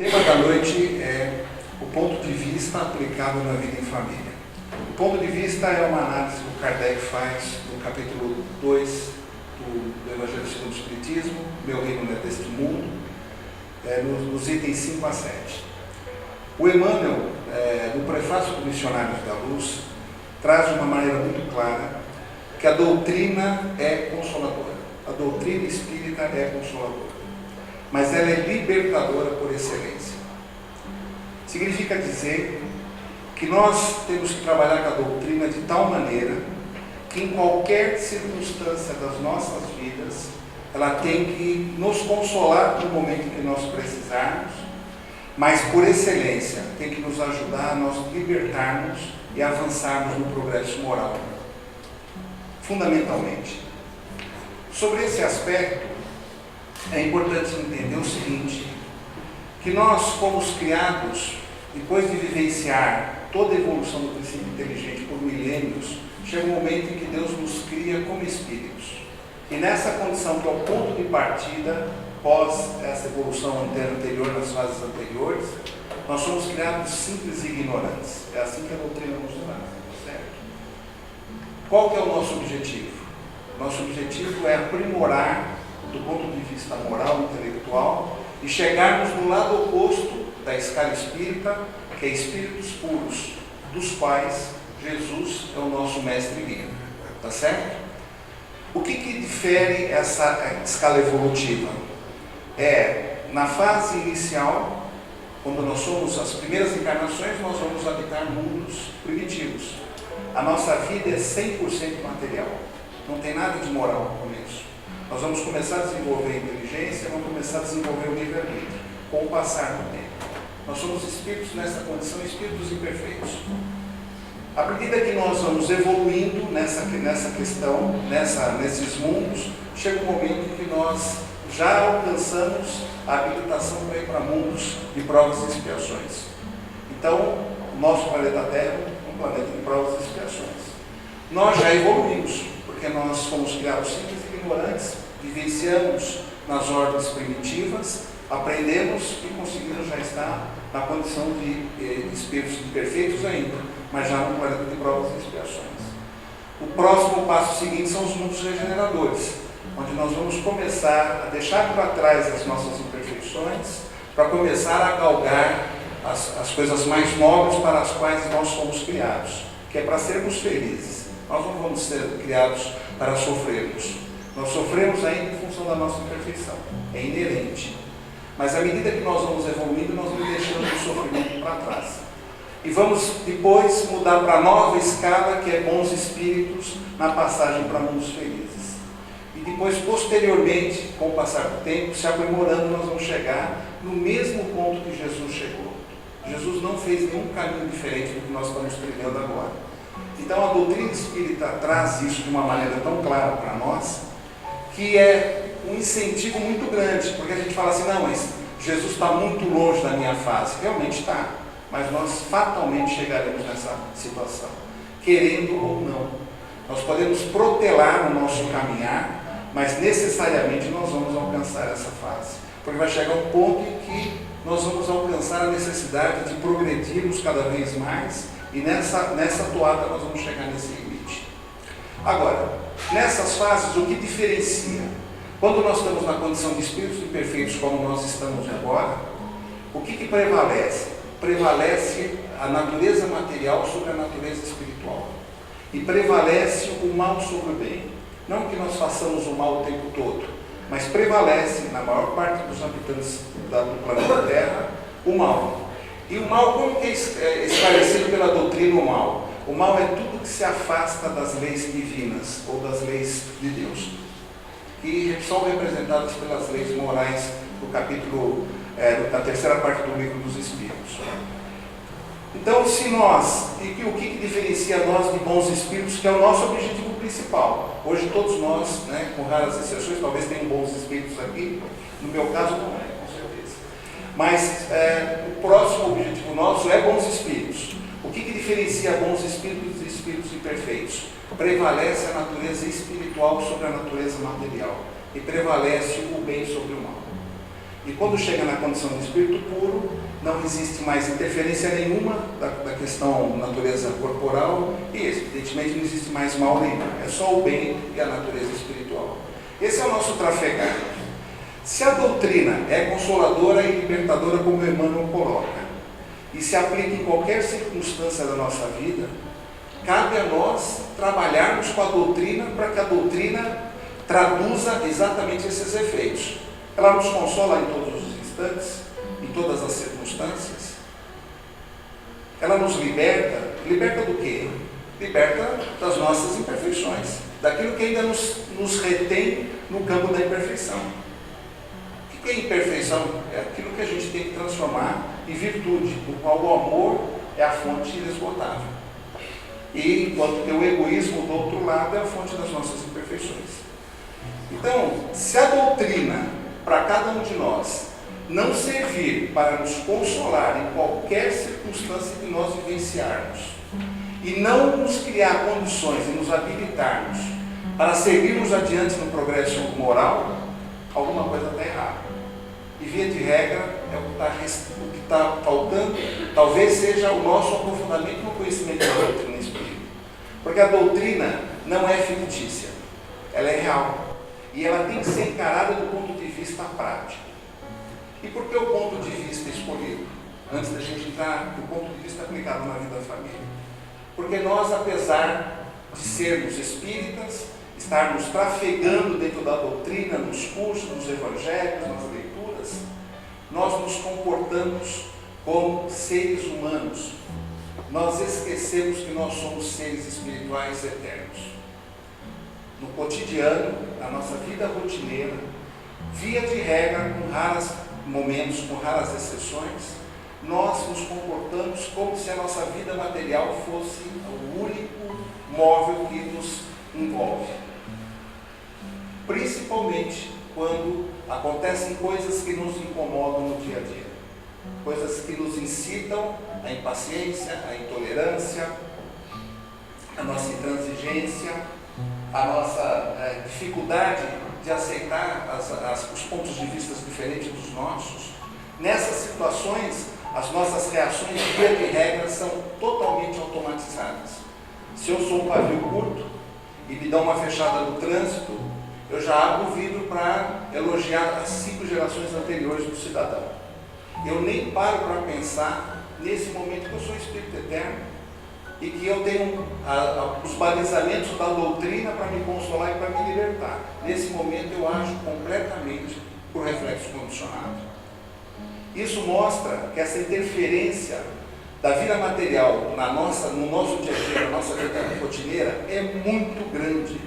tema da noite é o ponto de vista aplicado na vida em família. O ponto de vista é uma análise que o Kardec faz no capítulo 2 do Evangelho segundo o Espiritismo, Meu Reino não é deste mundo, nos itens 5 a 7. O Emmanuel, no prefácio do Missionários da Luz, traz de uma maneira muito clara que a doutrina é consoladora. A doutrina espírita é consoladora, mas ela é libertadora por excelência. Significa dizer que nós temos que trabalhar com a doutrina de tal maneira que em qualquer circunstância das nossas vidas, ela tem que nos consolar no momento em que nós precisarmos, mas por excelência tem que nos ajudar a nós libertarmos e avançarmos no progresso moral. Fundamentalmente. Sobre esse aspecto, é importante entender o seguinte, que nós fomos criados, depois de vivenciar toda a evolução do princípio inteligente por milênios, chega um momento em que Deus nos cria como espíritos. E nessa condição, que é o ponto de partida, pós essa evolução anterior, nas fases anteriores, nós somos criados simples e ignorantes. É assim que a doutrina nos traz, certo? Qual que é o nosso objetivo? Nosso objetivo é aprimorar, do ponto de vista moral e intelectual, e chegarmos no lado oposto da escala espírita, que é espíritos puros, dos quais Jesus é o nosso mestre guia. Tá certo? O que difere essa escala evolutiva? Na fase inicial, quando nós somos as primeiras encarnações, nós vamos habitar mundos primitivos. A nossa vida é 100% material. Não tem nada de moral no começo. Nós vamos começar a desenvolver a inteligência, vamos começar a desenvolver o livre-arbítrio, com o passar do tempo. Nós somos espíritos nessa condição, espíritos imperfeitos. À medida que nós vamos evoluindo nessa questão, nesses mundos, chega um momento em que nós já alcançamos a habilitação para ir para mundos de provas e expiações. Então, o nosso planeta Terra é um planeta de provas e expiações. Nós já evoluímos, porque nós fomos criados simples e ignorantes, vivenciamos nas ordens primitivas, aprendemos e conseguimos já estar na condição de espíritos imperfeitos ainda, mas já no planeta de provas e expiações. O próximo passo seguinte são os mundos regeneradores, onde nós vamos começar a deixar para trás as nossas imperfeições, para começar a galgar as coisas mais nobres para as quais nós fomos criados, que é para sermos felizes. Nós não vamos ser criados para sofrermos. Nós sofremos ainda em função da nossa imperfeição. É inerente. Mas à medida que nós vamos evoluindo, nós vamos deixando o sofrimento para trás. E vamos depois mudar para a nova escala, que é bons espíritos, na passagem para mundos felizes. E depois, posteriormente, com o passar do tempo, se aprimorando, nós vamos chegar no mesmo ponto que Jesus chegou. Jesus não fez nenhum caminho diferente do que nós estamos trilhando agora. Então a doutrina espírita traz isso de uma maneira tão clara para nós, que é um incentivo muito grande, porque a gente fala assim, não, mas Jesus está muito longe da minha fase. Realmente está, mas nós fatalmente chegaremos nessa situação, querendo ou não. Nós podemos protelar o nosso caminhar, mas necessariamente nós vamos alcançar essa fase, porque vai chegar um ponto em que nós vamos alcançar a necessidade de progredirmos cada vez mais, e nessa toada nós vamos chegar nesse limite. Agora, nessas fases, o que diferencia? Quando nós estamos na condição de espíritos imperfeitos, como nós estamos agora, o que prevalece? Prevalece a natureza material sobre a natureza espiritual. E prevalece o mal sobre o bem. Não que nós façamos o mal o tempo todo, mas prevalece, na maior parte dos habitantes do planeta Terra, o mal. E o mal, como que é esclarecido pela doutrina o mal? O mal é tudo que se afasta das leis divinas, ou das leis de Deus, que são representadas pelas leis morais do capítulo, da terceira parte do livro dos Espíritos. Então, se nós, e o que diferencia nós de bons espíritos, que é o nosso objetivo principal. Hoje todos nós, com raras exceções, talvez tenham bons espíritos aqui, no meu caso não é, com certeza. Mas o próximo objetivo nosso é bons espíritos. O que diferencia bons espíritos e espíritos imperfeitos? Prevalece a natureza espiritual sobre a natureza material, e prevalece o bem sobre o mal. E quando chega na condição de espírito puro, não existe mais interferência nenhuma da questão natureza corporal e, evidentemente, não existe mais mal nenhum. É só o bem e a natureza espiritual. Esse é o nosso trafegar. Se a doutrina é consoladora e libertadora, como Emmanuel coloca, e se aplica em qualquer circunstância da nossa vida, cabe a nós trabalharmos com a doutrina para que a doutrina traduza exatamente esses efeitos. Ela nos consola em todos os instantes, em todas as circunstâncias. Ela nos liberta. Liberta do quê? Liberta das nossas imperfeições, daquilo que ainda nos retém no campo da imperfeição. O que é imperfeição? É aquilo que a gente tem que transformar em virtude, do qual o amor é a fonte inesgotável. E enquanto que o egoísmo do outro lado é a fonte das nossas imperfeições. Então, se a doutrina para cada um de nós não servir para nos consolar em qualquer circunstância que nós vivenciarmos e não nos criar condições e nos habilitarmos para seguirmos adiante no progresso moral, alguma coisa está errada. E via de regra, o que está faltando talvez seja o nosso aprofundamento no conhecimento da doutrina espírita. Porque a doutrina não é fictícia, ela é real. E ela tem que ser encarada do ponto de vista prático. E por que o ponto de vista escolhido? Antes da gente entrar no ponto de vista aplicado na vida da família. Porque nós, apesar de sermos espíritas, estarmos trafegando dentro da doutrina, nos cursos, nos evangelhos, nas leituras, nós nos comportamos como seres humanos. Nós esquecemos que nós somos seres espirituais eternos. No cotidiano, na nossa vida rotineira, via de regra, com raros momentos, com raras exceções, nós nos comportamos como se a nossa vida material fosse o único móvel que nos envolve. Principalmente quando acontecem coisas que nos incomodam no dia a dia. Coisas que nos incitam à impaciência, à intolerância, à nossa intransigência, a nossa dificuldade de aceitar os pontos de vista diferentes dos nossos. Nessas situações, as nossas reações, via de regra, são totalmente automatizadas. Se eu sou um pavio curto e me dão uma fechada no trânsito, eu já abro o vidro para elogiar as 5 gerações anteriores do cidadão. Eu nem paro para pensar nesse momento que eu sou espírito eterno e que eu tenho os balizamentos da doutrina para me consolar e para me libertar. Nesse momento eu ajo completamente por reflexo condicionado. Isso mostra que essa interferência da vida material no nosso dia a dia, na nossa vida rotineira, é muito grande.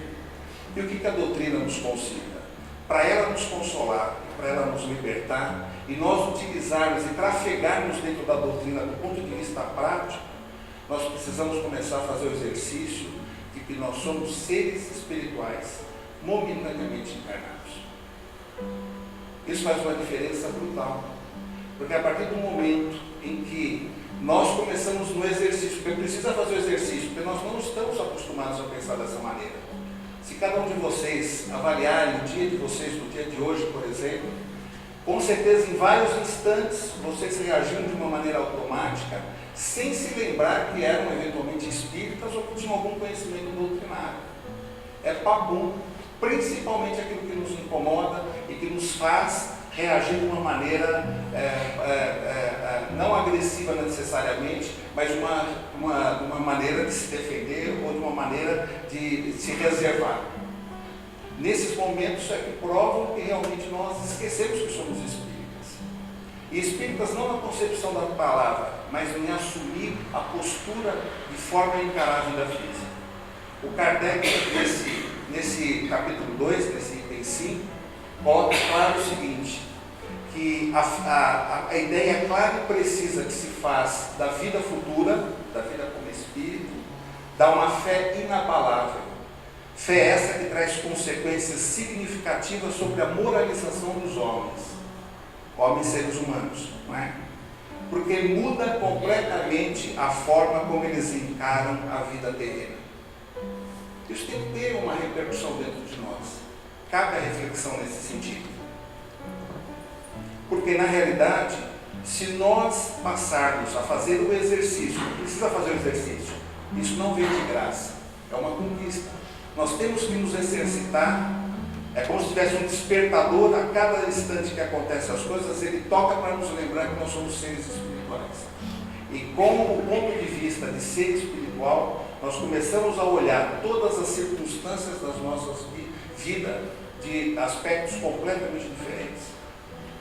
E o que a doutrina nos concita? Para ela nos consolar, para ela nos libertar, e nós utilizarmos e trafegarmos dentro da doutrina do ponto de vista prático, nós precisamos começar a fazer o exercício de que nós somos seres espirituais momentaneamente encarnados. Isso faz uma diferença brutal, porque a partir do momento em que nós começamos no exercício, porque precisa fazer o exercício, porque nós não estamos acostumados a pensar dessa maneira. Se cada um de vocês avaliarem o dia de vocês, no dia de hoje, por exemplo, com certeza em vários instantes vocês reagiram de uma maneira automática, sem se lembrar que eram eventualmente espíritas ou que tinham algum conhecimento doutrinário. É papum, principalmente aquilo que nos incomoda e que nos faz reagir de uma maneira não agressiva necessariamente, mas uma maneira de se defender ou de uma maneira de se reservar. Nesses momentos é que provam que realmente nós esquecemos que somos espíritas. E espíritas não na concepção da palavra, mas em assumir a postura de forma a encarar a vida física. O Kardec, nesse capítulo 2, nesse item 5, coloca claro o seguinte, que a ideia clara e precisa que se faz da vida futura, da vida como espírito, dá uma fé inabalável. Fé essa que traz consequências significativas sobre a moralização dos homens seres humanos, não é? Porque muda completamente a forma como eles encaram a vida terrena. Isso tem que ter uma repercussão dentro de nós. Cabe a reflexão nesse sentido. Porque na realidade, se nós passarmos a fazer o exercício, não precisa fazer o exercício, isso não vem de graça, é uma conquista. Nós temos que nos exercitar, é como se tivesse um despertador a cada instante que acontecem as coisas, ele toca para nos lembrar que nós somos seres espirituais. E com o ponto de vista de ser espiritual, nós começamos a olhar todas as circunstâncias das nossas vidas de aspectos completamente diferentes.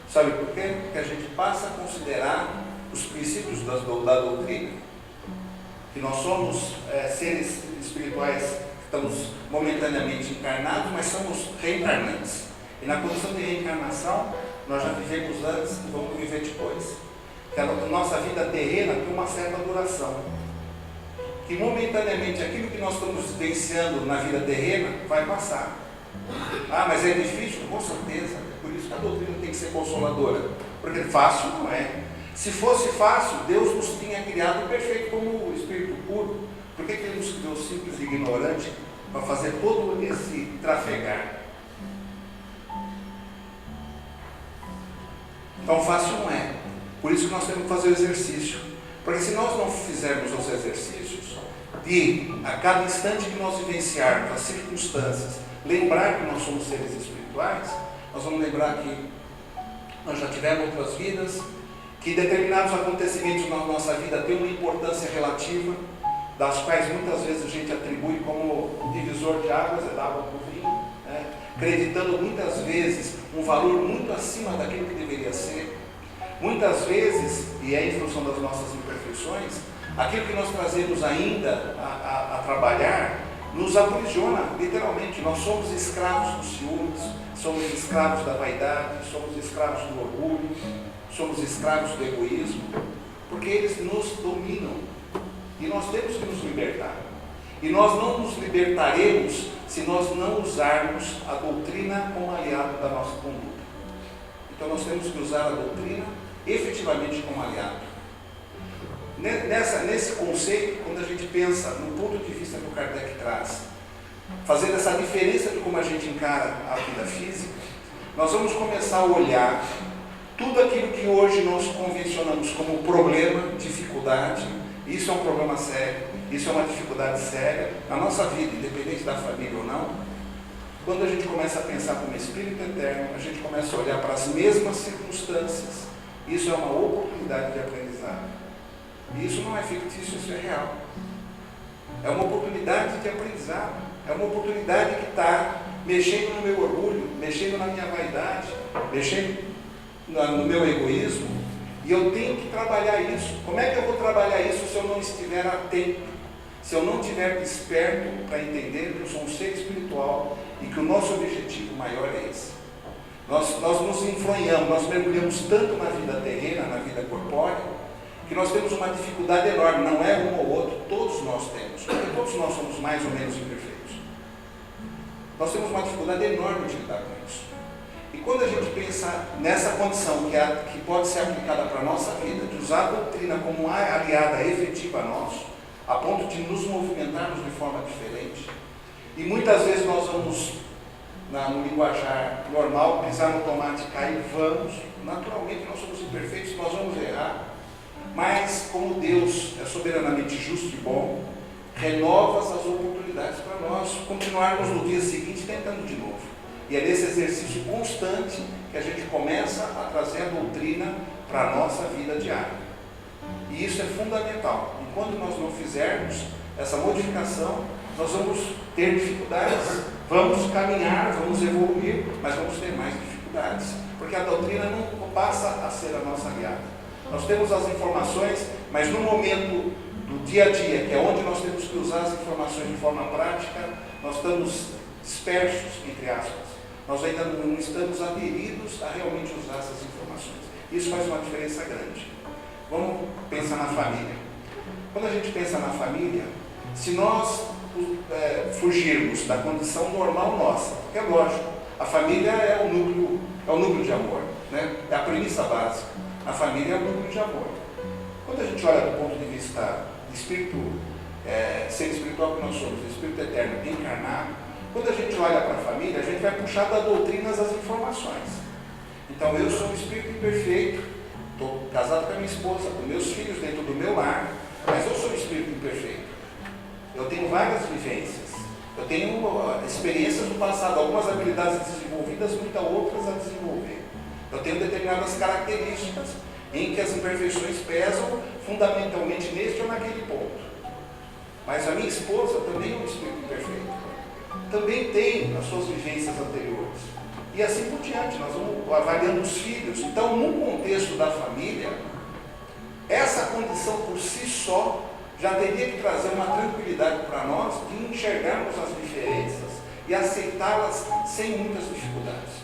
Sabe por quê? Porque a gente passa a considerar os princípios da doutrina, que nós somos seres espirituais que estamos momentaneamente encarnados, mas somos reencarnantes. E na condição de reencarnação, nós já vivemos antes e vamos viver depois. Que a nossa vida terrena tem uma certa duração. Que momentaneamente aquilo que nós estamos vivenciando na vida terrena vai passar. Ah, mas é difícil? Com certeza. É por isso que a doutrina tem que ser consoladora. Porque fácil não é. Se fosse fácil, Deus nos tinha criado perfeito como o Espírito puro. Por que Ele nos criou simples e ignorante para fazer todo esse trafegar? Então fácil não é. Por isso que nós temos que fazer o exercício. Porque se nós não fizermos os exercícios, de a cada instante que nós vivenciarmos as circunstâncias, lembrar que nós somos seres espirituais, nós vamos lembrar que nós já tivemos outras vidas, que determinados acontecimentos na nossa vida têm uma importância relativa, das quais muitas vezes a gente atribui como um divisor de águas, é da água para o vinho, né? Acreditando muitas vezes um valor muito acima daquilo que deveria ser. Muitas vezes, e é em função das nossas imperfeições, aquilo que nós trazemos ainda a trabalhar nos aprisiona, literalmente. Nós somos escravos dos ciúmes, somos escravos da vaidade, somos escravos do orgulho, somos escravos do egoísmo, porque eles nos dominam e nós temos que nos libertar. E nós não nos libertaremos se nós não usarmos a doutrina como aliado da nossa conduta. Então nós temos que usar a doutrina efetivamente como aliado. Nesse conceito, quando a gente pensa no ponto de vista que o Kardec traz, fazendo essa diferença de como a gente encara a vida física, nós vamos começar a olhar tudo aquilo que hoje nós convencionamos como problema, dificuldade. Isso é um problema sério, isso é uma dificuldade séria na nossa vida, independente da família ou não. Quando a gente começa a pensar como Espírito Eterno, a gente começa a olhar para as mesmas circunstâncias. Isso é uma oportunidade de aprendizado. E isso não é fictício, isso é real. É uma oportunidade de aprendizado. É uma oportunidade que está mexendo no meu orgulho, mexendo na minha vaidade, mexendo no meu egoísmo. E eu tenho que trabalhar isso. Como é que eu vou trabalhar isso se eu não estiver atento? Se eu não estiver desperto para entender que eu sou um ser espiritual e que o nosso objetivo maior é esse. Nós nos enfronhamos, nós mergulhamos tanto na vida terrena, na vida corpórea, que nós temos uma dificuldade enorme. Não é um ou outro, todos nós temos, porque todos nós somos mais ou menos imperfeitos. Nós temos uma dificuldade enorme de lidar com isso. E quando a gente pensa nessa condição que pode ser aplicada para a nossa vida, de usar a doutrina como uma aliada efetiva a nós, a ponto de nos movimentarmos de forma diferente, e muitas vezes nós vamos, no linguajar normal, pisar no tomate e cair, vamos, naturalmente nós somos imperfeitos, nós vamos errar, mas como Deus é soberanamente justo e bom, renova essas oportunidades para nós continuarmos no dia seguinte tentando de novo. E é nesse exercício constante que a gente começa a trazer a doutrina para a nossa vida diária. E isso é fundamental. E quando nós não fizermos essa modificação, nós vamos ter dificuldades, vamos caminhar, vamos evoluir, mas vamos ter mais dificuldades. Porque a doutrina não passa a ser a nossa aliada. Nós temos as informações, mas no momento do dia a dia, que é onde nós temos que usar as informações de forma prática, nós estamos dispersos, entre aspas. Nós ainda não estamos aderidos a realmente usar essas informações. Isso faz uma diferença grande. Vamos pensar na família. Quando a gente pensa na família, se nós fugirmos da condição normal nossa, porque é lógico, a família é o núcleo de amor, né? É a premissa básica. A família é o núcleo de amor. Quando a gente olha do ponto de vista de espírito, ser espiritual que nós somos, de espírito eterno encarnado, quando a gente olha para a família, a gente vai puxar da doutrina as informações. Então eu sou um espírito imperfeito, estou casado com a minha esposa, com meus filhos dentro do meu lar, mas eu sou um espírito imperfeito. Eu tenho várias vivências, eu tenho experiências do passado, algumas habilidades desenvolvidas, muitas outras a desenvolver. Eu tenho determinadas características em que as imperfeições pesam fundamentalmente neste ou naquele ponto. Mas a minha esposa também é um espírito imperfeito. Também tem as suas vivências anteriores. E assim por diante, nós vamos avaliando os filhos. Então, no contexto da família, essa condição por si só já teria que trazer uma tranquilidade para nós de enxergarmos as diferenças e aceitá-las sem muitas dificuldades.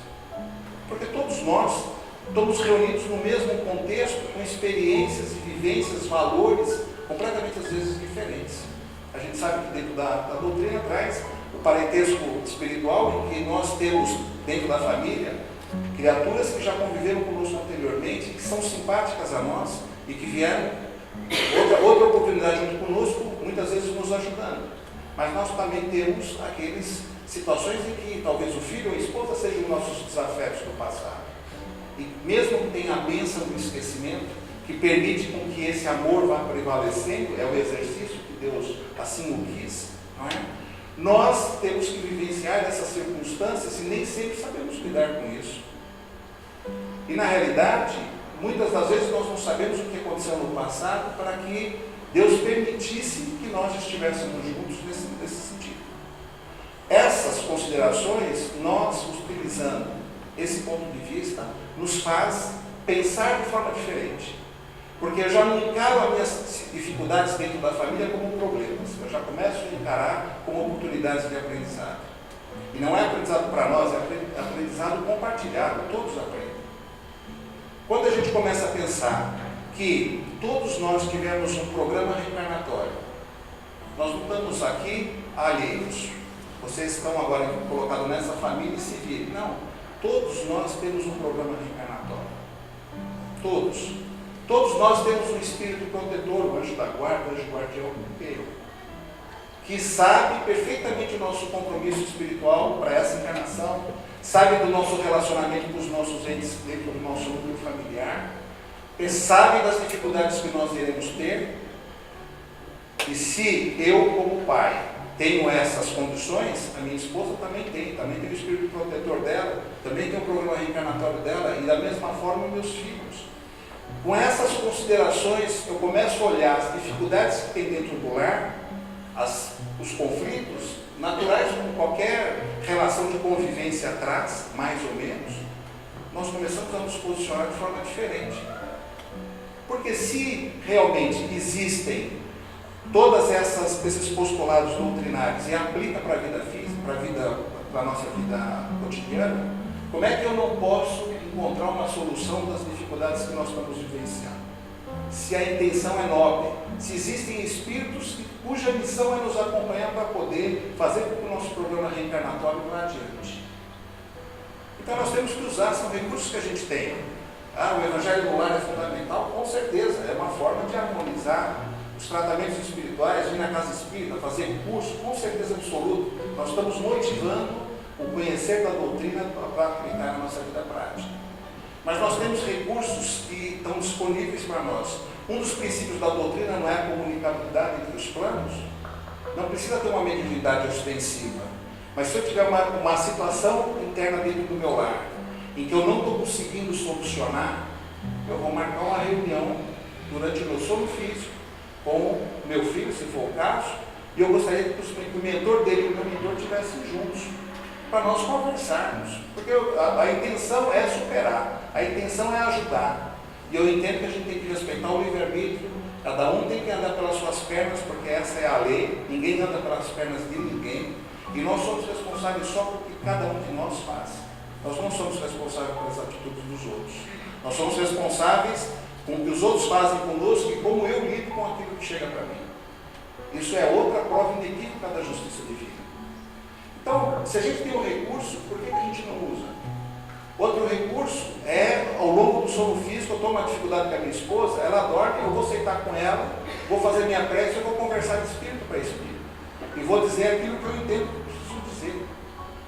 Porque todos nós estamos reunidos no mesmo contexto, com experiências e vivências, valores completamente às vezes diferentes. A gente sabe que dentro da doutrina traz o parentesco espiritual, em que nós temos dentro da família criaturas que já conviveram conosco anteriormente, que são simpáticas a nós e que vieram outra oportunidade junto conosco, muitas vezes nos ajudando. Mas nós também temos aquelas situações em que talvez o filho ou a esposa sejam os nossos desafetos do passado. E mesmo que tenha a bênção do esquecimento, que permite com que esse amor vá prevalecendo, é o exercício que Deus assim o quis, não é? Nós temos que vivenciar essas circunstâncias e nem sempre sabemos lidar com isso. E na realidade, muitas das vezes nós não sabemos o que aconteceu no passado para que Deus permitisse que nós estivéssemos juntos nesse sentido. Essas considerações, nós utilizando esse ponto de vista, nos faz pensar de forma diferente. Porque eu já não encaro as minhas dificuldades dentro da família como problemas. Eu já começo a encarar como oportunidades de aprendizado. E não é aprendizado para nós, é aprendizado compartilhado, todos aprendem. Quando a gente começa a pensar que todos nós tivemos um programa reencarnatório, nós não estamos aqui alheios. Vocês estão agora colocados nessa família e se virem. Não, todos nós temos um programa reencarnatório. Todos. Todos nós temos um espírito protetor, o anjo da guarda, o anjo guardião, que sabe perfeitamente o nosso compromisso espiritual para essa encarnação, sabe do nosso relacionamento com os nossos entes dentro do nosso núcleo familiar, sabe das dificuldades que nós iremos ter. E se eu, como pai, tenho essas condições, a minha esposa também tem o espírito protetor dela, também tem o programa reencarnatório dela, e da mesma forma meus filhos. Com essas considerações, eu começo a olhar as dificuldades que tem dentro do lar, os conflitos naturais, como qualquer relação de convivência traz, mais ou menos, nós começamos a nos posicionar de forma diferente. Porque se realmente existem todas esses postulados doutrinários e aplica para a vida física, para a nossa vida cotidiana, como é que eu não posso encontrar uma solução das dificuldades que nós estamos vivenciando? Se a intenção é nobre, se existem espíritos cuja missão é nos acompanhar para poder fazer com que o nosso programa reencarnatório vá adiante. Então nós temos que usar, são recursos que a gente tem. O Evangelho no Lar é fundamental, com certeza, é uma forma de harmonizar os tratamentos espirituais, vir na casa espírita, fazer curso, com certeza absoluta. Nós estamos motivando o conhecer da doutrina para aplicar na nossa vida prática. Mas nós temos recursos que estão disponíveis para nós. Um dos princípios da doutrina não é a comunicabilidade entre os planos. Não precisa ter uma mediunidade ostensiva. Mas se eu tiver uma situação interna dentro do meu lar, em que eu não estou conseguindo solucionar, eu vou marcar uma reunião durante o meu sono físico com meu filho, se for o caso, e eu gostaria que o mentor dele e o meu mentor estivessem juntos, para nós conversarmos, porque a intenção é superar, a intenção é ajudar, e eu entendo que a gente tem que respeitar o livre-arbítrio, cada um tem que andar pelas suas pernas, porque essa é a lei, ninguém anda pelas pernas de ninguém, e nós somos responsáveis só pelo que cada um de nós faz. Nós não somos responsáveis pelas atitudes dos outros, nós somos responsáveis com o que os outros fazem conosco e como eu lido com aquilo que chega para mim. Isso é outra prova inequívoca da justiça divina. Então, se a gente tem um recurso, por que a gente não usa? Outro recurso é, ao longo do sono físico, eu estou uma dificuldade com a minha esposa, ela dorme, eu vou sentar com ela, vou fazer minha prece, eu vou conversar de espírito para espírito. E vou dizer aquilo que eu entendo que eu preciso dizer.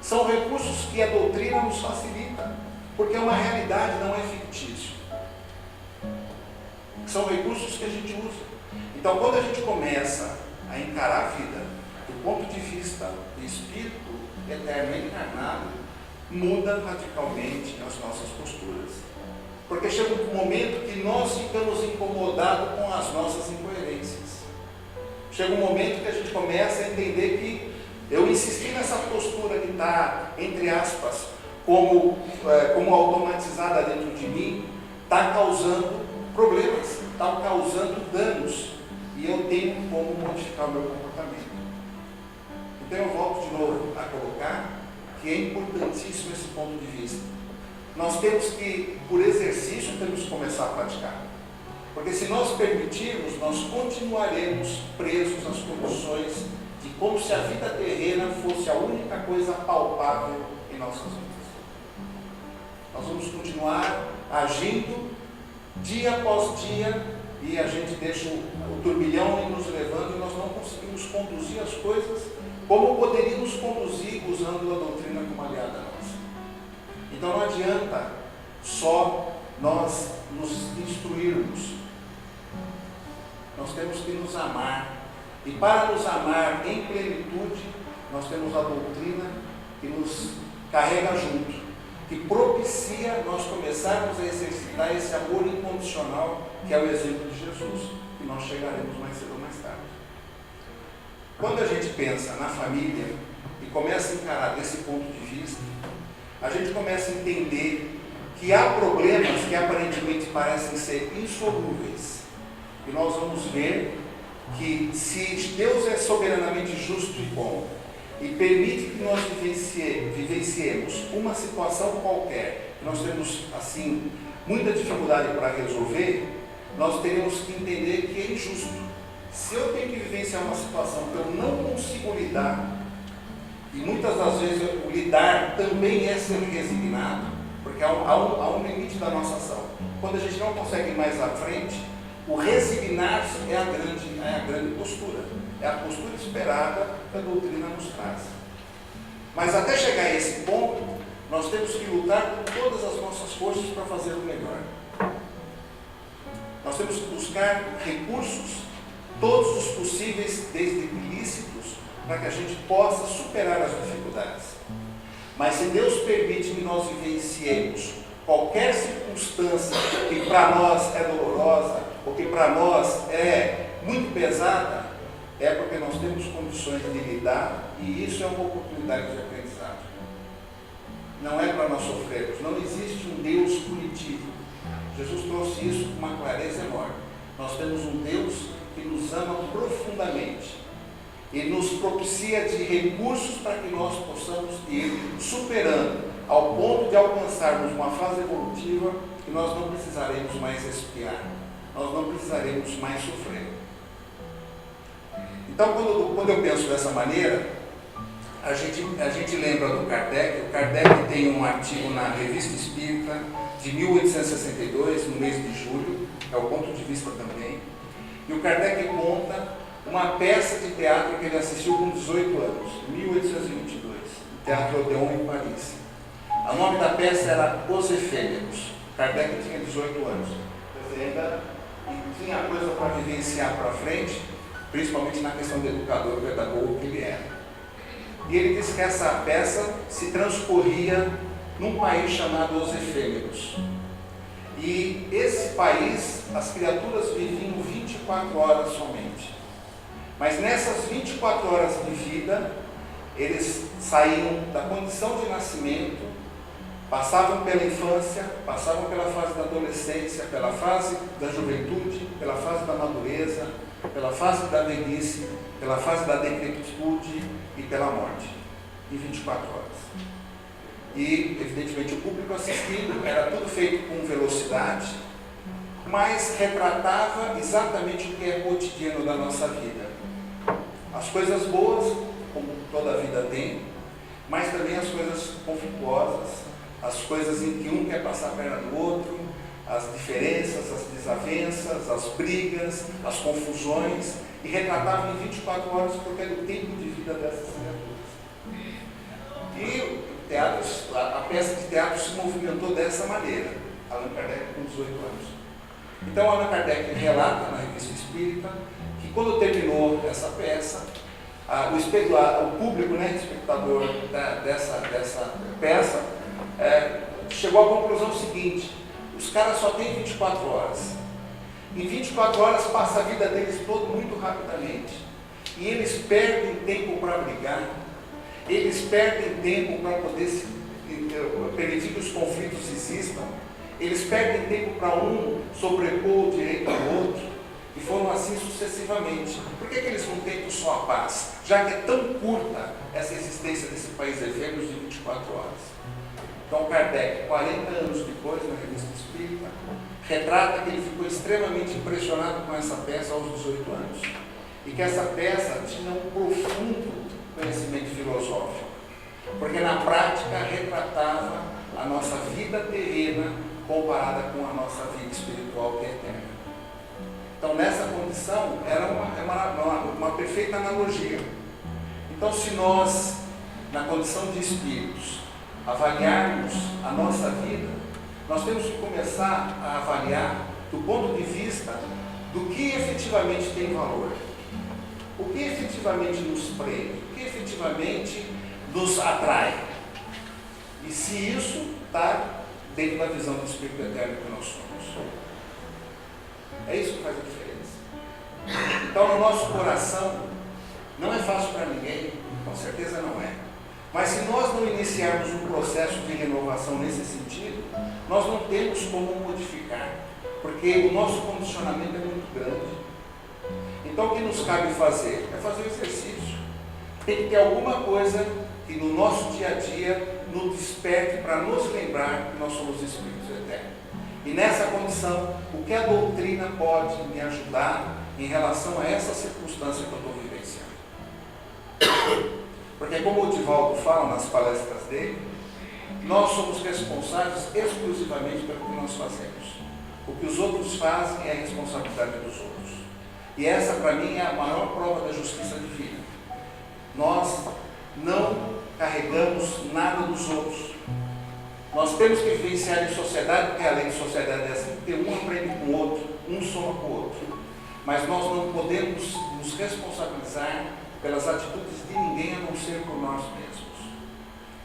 São recursos que a doutrina nos facilita. porque é uma realidade, não é fictício. São recursos que a gente usa. Então, quando a gente começa a encarar a vida do ponto de vista do Espírito eterno encarnado, muda radicalmente as nossas posturas. Porque chega um momento que nós ficamos incomodados com as nossas incoerências. Chega um momento que a gente começa a entender que eu insisti nessa postura que está, entre aspas, como automatizada dentro de mim, está causando problemas, está causando danos. E eu tenho como modificar o meu comportamento. Então eu volto de novo a colocar que é importantíssimo esse ponto de vista. Nós temos que, por exercício, temos que começar a praticar. Porque se nós permitirmos, nós continuaremos presos às condições de como se a vida terrena fosse a única coisa palpável em nossas vidas. Nós vamos continuar agindo dia após dia e a gente deixa o turbilhão nos levando e nós não conseguimos conduzir as coisas como poderíamos conduzir usando a doutrina como aliada nossa. Então não adianta só nós nos instruirmos. Nós temos que nos amar. E para nos amar em plenitude, nós temos a doutrina que nos carrega junto, que propicia nós começarmos a exercitar esse amor incondicional, que é o exemplo de Jesus, e nós chegaremos mais cedo ou mais tarde. Quando a gente pensa na família e começa a encarar desse ponto de vista, a gente começa a entender que há problemas que aparentemente parecem ser insolúveis. E nós vamos ver que se Deus é soberanamente justo e bom e permite que nós vivenciemos uma situação qualquer, que nós temos assim muita dificuldade para resolver, nós teremos que entender que é injusto. Se eu tenho que vivenciar uma situação que eu não consigo lidar, e muitas das vezes o lidar também é ser resignado, porque há um limite da nossa ação. Quando a gente não consegue ir mais à frente, o resignar-se é a grande postura. É a postura esperada que a doutrina nos traz. Mas até chegar a esse ponto, nós temos que lutar com todas as nossas forças para fazer o melhor. Nós temos que buscar recursos, todos os possíveis, desde ilícitos, para que a gente possa superar as dificuldades. Mas se Deus permite que nós vivenciemos qualquer circunstância que para nós é dolorosa, ou que para nós é muito pesada, é porque nós temos condições de lidar, e isso é uma oportunidade de aprendizado. Não é para nós sofrermos, não existe um Deus punitivo. Jesus trouxe isso com uma clareza enorme. Nós temos um Deus que nos ama profundamente e nos propicia de recursos para que nós possamos ir superando, ao ponto de alcançarmos uma fase evolutiva que nós não precisaremos mais expiar, nós não precisaremos mais sofrer. Então, quando eu penso dessa maneira, a gente lembra do Kardec. O Kardec tem um artigo na Revista Espírita de 1862, no mês de julho, é o ponto de vista também, e o Kardec conta uma peça de teatro que ele assistiu com 18 anos, em 1822, no Teatro Odeon, em Paris. O nome da peça era Os Efêmeros. Kardec tinha 18 anos, e tinha coisa para vivenciar para frente, principalmente na questão do educador, pedagogo que ele era. E ele disse que essa peça se transcorria num país chamado Os Efêmeros. E esse país, as criaturas viviam 24 horas somente. Mas nessas 24 horas de vida, eles saíam da condição de nascimento, passavam pela infância, passavam pela fase da adolescência, pela fase da juventude, pela fase da madureza, pela fase da velhice, pela fase da decrepitude e pela morte, em 24 horas. E, evidentemente, o público assistindo era tudo feito com velocidade, mas retratava exatamente o que é cotidiano da nossa vida. As coisas boas, como toda a vida tem, mas também as coisas conflituosas, as coisas em que um quer passar a perna do outro, as diferenças, as desavenças, as brigas, as confusões, e retratavam em 24 horas porque era o tempo de vida dessas criaturas. E teatro, a peça de teatro se movimentou dessa maneira, Allan Kardec com 18 anos. Então Allan Kardec relata na Revista Espírita que quando terminou essa peça, o público, né, espectador dessa peça, chegou à conclusão seguinte: os caras só têm 24 horas. Em 24 horas passa a vida deles toda muito rapidamente. E eles perdem tempo para brigar, eles perdem tempo para poder permitir que os conflitos existam, eles perdem tempo para um sobrepor o direito ao outro, e foram assim sucessivamente. Por que eles não tentam só a paz, já que é tão curta essa existência desse país efêmero de 24 horas? Então Kardec, 40 anos depois, na Revista Espírita, retrata que ele ficou extremamente impressionado com essa peça aos 18 anos. E que essa peça tinha um profundo conhecimento filosófico, porque na prática retratava a nossa vida terrena comparada com a nossa vida espiritual que é eterna. Então, nessa condição, era uma perfeita analogia. Então, se nós, na condição de espíritos, avaliarmos a nossa vida, nós temos que começar a avaliar do ponto de vista do que efetivamente tem valor. O que efetivamente nos prende, o que efetivamente nos atrai. E se isso está dentro da visão do Espírito Eterno que nós somos. É isso que faz a diferença. Então, no nosso coração, não é fácil para ninguém, com certeza não é. Mas se nós não iniciarmos um processo de renovação nesse sentido, nós não temos como modificar, porque o nosso condicionamento é muito grande. Então, o que nos cabe fazer? É fazer o exercício. Tem que ter alguma coisa que no nosso dia a dia nos desperte para nos lembrar que nós somos espíritos eternos. E nessa condição, o que a doutrina pode me ajudar em relação a essa circunstância que eu estou vivenciando? Porque, como o Divaldo fala nas palestras dele, nós somos responsáveis exclusivamente pelo que nós fazemos. O que os outros fazem é a responsabilidade dos outros. E essa, para mim, é a maior prova da justiça divina. Nós não carregamos nada dos outros. Nós temos que vivenciar em sociedade, porque a lei de sociedade é assim, porque um aprende com o outro, um soma com o outro. Mas nós não podemos nos responsabilizar pelas atitudes de ninguém, a não ser por nós mesmos.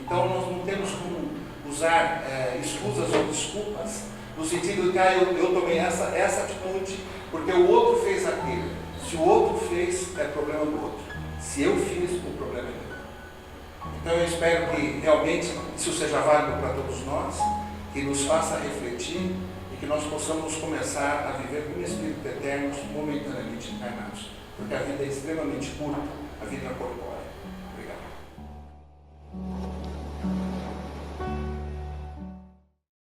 Então, nós não temos como usar escusas ou desculpas, no sentido de que eu tomei essa atitude porque o outro fez aquilo. Se o outro fez, é problema do outro. Se eu fiz, o problema é meu. Então eu espero que realmente isso seja válido para todos nós, que nos faça refletir e que nós possamos começar a viver como espíritos eternos momentaneamente encarnados. Porque a vida é extremamente curta, a vida é corpórea. Obrigado.